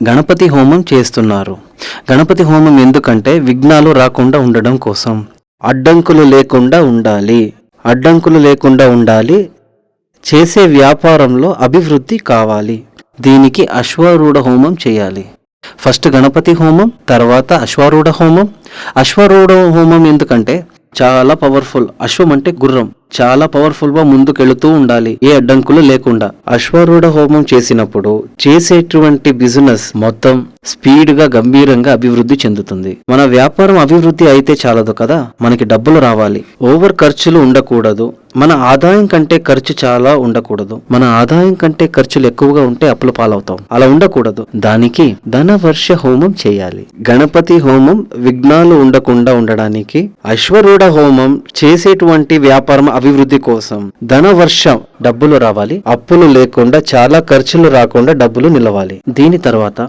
గణపతి హోమం చేస్తున్నారు. గణపతి హోమం ఎందుకంటే విఘ్నాలు రాకుండా ఉండడం కోసం. అడ్డంకులు లేకుండా ఉండాలి. అడ్డంకులు లేకుండా ఉండాలి. చేసే వ్యాపారంలో అభివృద్ధి కావాలి. దీనికి అశ్వారూఢ హోమం చేయాలి. ఫస్ట్ గణపతి హోమం, తర్వాత అశ్వారూఢ హోమం. అశ్వారూఢ హోమం ఎందుకంటే చాలా పవర్ఫుల్. అశ్వం అంటే గుర్రం. చాలా పవర్ఫుల్ గా ముందుకెళుతూ ఉండాలి, ఏ అడ్డంకులు లేకుండా. అశ్వారూఢ హోమం చేసినప్పుడు చేసేటువంటి బిజినెస్ మొత్తం స్పీడ్ గా గంభీరంగా అభివృద్ధి చెందుతుంది. మన వ్యాపారం అభివృద్ధి అయితే చాలదు కదా, మనకి డబ్బులు రావాలి. ఓవర్ ఖర్చులు ఉండకూడదు. మన ఆదాయం కంటే ఖర్చు చాలా ఉండకూడదు. మన ఆదాయం కంటే ఖర్చులు ఎక్కువగా ఉంటే అప్పుల పాలవుతాం. అలా ఉండకూడదు. దానికి ధనవర్ష హోమం చేయాలి. గణపతి హోమం విఘ్నాలు ఉండకుండా ఉండడానికి, అశ్వరూఢ హోమం చేసేటువంటి వ్యాపారం అభివృద్ధి కోసం, ధనవర్షం డబ్బులు రావాలి, అప్పులు లేకుండా, చాలా ఖర్చులు రాకుండా డబ్బులు నిలవాలి. దీని తర్వాత